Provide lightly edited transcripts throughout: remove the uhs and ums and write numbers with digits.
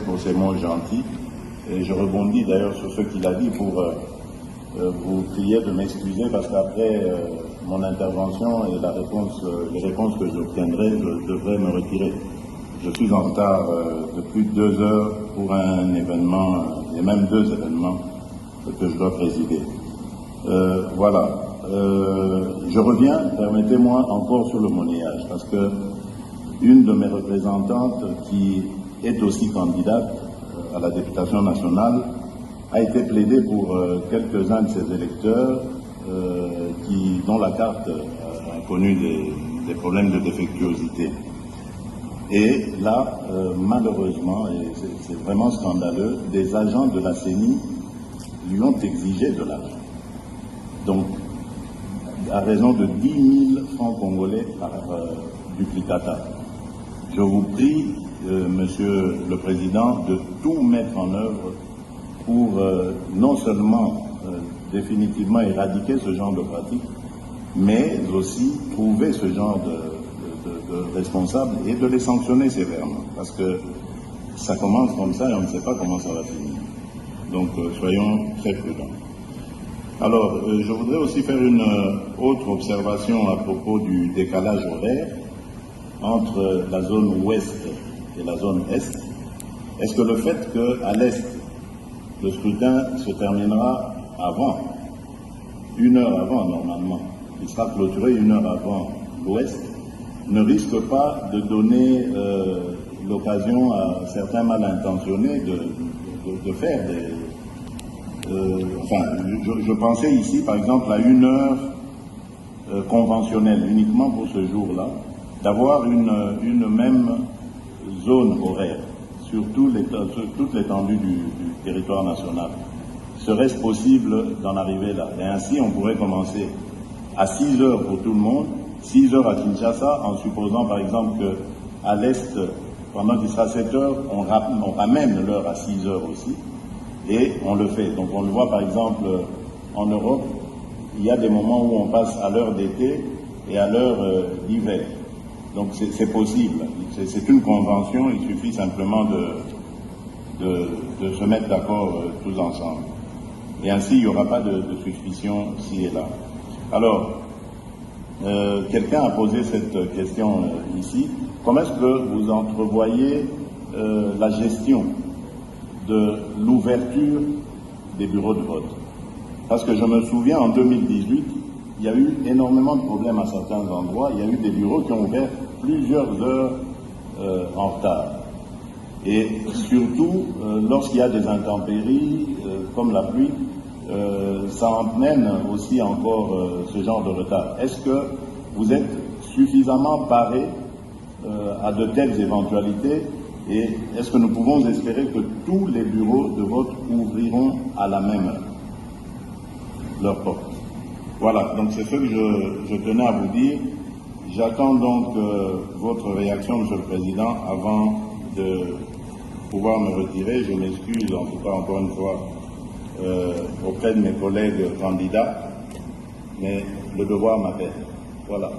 pour ces mots gentils. Et je rebondis d'ailleurs sur ce qu'il a dit pour vous prier de m'excuser parce qu'après mon intervention et les réponses que j'obtiendrai, je devrais me retirer. Je suis en retard de plus de 2 heures pour un événement, et même 2 événements que je dois présider. Voilà. Je reviens, permettez-moi, encore sur le monnayage, parce que une de mes représentantes, qui est aussi candidate à la députation nationale, a été plaidée pour quelques-uns de ses électeurs dont la carte a connu des problèmes de défectuosité. Et là, malheureusement, et c'est vraiment scandaleux, des agents de la CENI lui ont exigé de l'argent. Donc, à raison de 10 000 francs congolais par duplicata. Je vous prie, Monsieur le Président, de tout mettre en œuvre pour non seulement définitivement éradiquer ce genre de pratique, mais aussi trouver ce genre de responsables et de les sanctionner sévèrement. Parce que ça commence comme ça et on ne sait pas comment ça va finir. Donc soyons très prudents. Alors, je voudrais aussi faire une autre observation à propos du décalage horaire entre la zone ouest et la zone est. Est-ce que le fait qu'à l'est, le scrutin se terminera avant, 1 heure avant normalement, il sera clôturé 1 heure avant l'ouest, ne risque pas de donner l'occasion à certains mal intentionnés de faire des... je pensais ici, par exemple, à 1 heure conventionnelle, uniquement pour ce jour-là, d'avoir une même zone horaire sur toute l'étendue du territoire national. Serait-ce possible d'en arriver là? Et ainsi, on pourrait commencer à 6 heures pour tout le monde, 6 heures à Kinshasa, en supposant par exemple qu'à l'Est, pendant qu'il sera 7 heures, on ramène l'heure à 6 heures aussi, et on le fait. Donc on le voit par exemple en Europe, il y a des moments où on passe à l'heure d'été et à l'heure d'hiver. Donc c'est possible, c'est une convention, il suffit simplement de se mettre d'accord tous ensemble. Et ainsi, il n'y aura pas de suspicion ci et là. Alors, quelqu'un a posé cette question ici. Comment est-ce que vous entrevoyez la gestion de l'ouverture des bureaux de vote? Parce que je me souviens, en 2018, il y a eu énormément de problèmes à certains endroits. Il y a eu des bureaux qui ont ouvert plusieurs heures en retard. Et surtout, lorsqu'il y a des intempéries, comme la pluie, ça entraîne aussi encore ce genre de retard. Est-ce que vous êtes suffisamment paré à de telles éventualités et est-ce que nous pouvons espérer que tous les bureaux de vote ouvriront à la même heure leurs portes? Voilà, donc c'est ce que je tenais à vous dire. J'attends donc votre réaction, Monsieur le Président, avant de pouvoir me retirer. Je m'excuse en tout cas encore une fois auprès de mes collègues candidats, mais le devoir m'appelle. Voilà.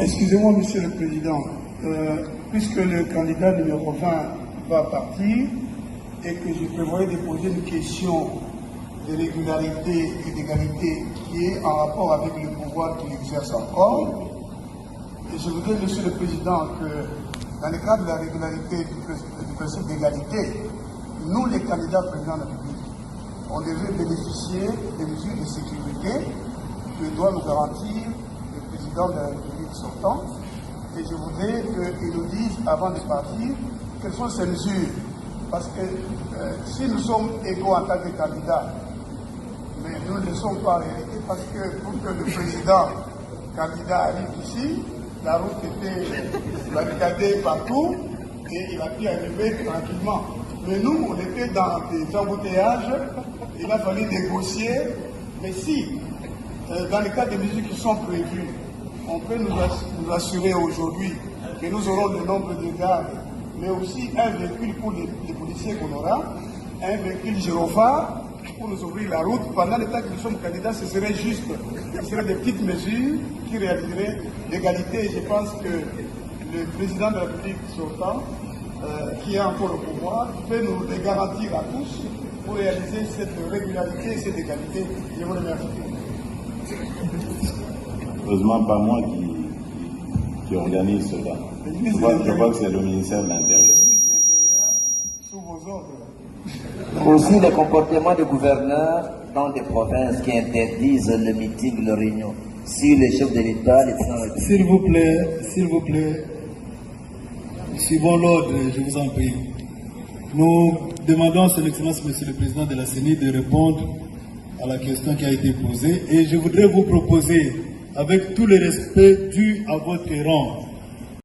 Excusez-moi, Monsieur le Président, puisque le candidat numéro 20 va partir et que je prévoyais de poser une question de régularité et d'égalité qui est en rapport avec le pouvoir qu'il exerce encore. Et je voudrais, Monsieur le Président, que dans le cadre de la régularité du principe d'égalité, nous, les candidats présidents de la République, on devait bénéficier des mesures de sécurité que doit nous garantir le président de la République sortant. Et je voudrais qu'il nous dise, avant de partir, quelles sont ces mesures. Parce que si nous sommes égaux en tant que candidats, mais nous ne sommes pas réalité, parce que pour que le président candidat arrive ici, la route était barricadée partout et il a pu arriver tranquillement. Mais nous, on était dans des embouteillages, il a fallu négocier. Mais si, dans le cas des mesures qui sont prévues, on peut nous assurer aujourd'hui que nous aurons le nombre de gardes, mais aussi un véhicule pour les policiers qu'on aura, un véhicule gyrophare pour nous ouvrir la route. Pendant le temps que nous sommes candidats, ce serait juste, ce seraient des petites mesures qui réaliseraient l'égalité. Je pense que le président de la République sortant qui a encore le pouvoir, peut nous les garantir à tous pour réaliser cette régularité et cette égalité. Je vous remercie. Heureusement, pas moi qui organise cela. Je crois que c'est le ministère de l'Intérieur. Sous vos ordres. Aussi les comportements de gouverneurs dans des provinces qui interdisent le meeting, le réunion. Si les chefs de l'État, les présidents... S'il vous plaît, suivons l'ordre, je vous en prie. Nous demandons à son Excellence, Monsieur le Président de la CENI, de répondre à la question qui a été posée. Et je voudrais vous proposer, avec tout le respect dû à votre rang,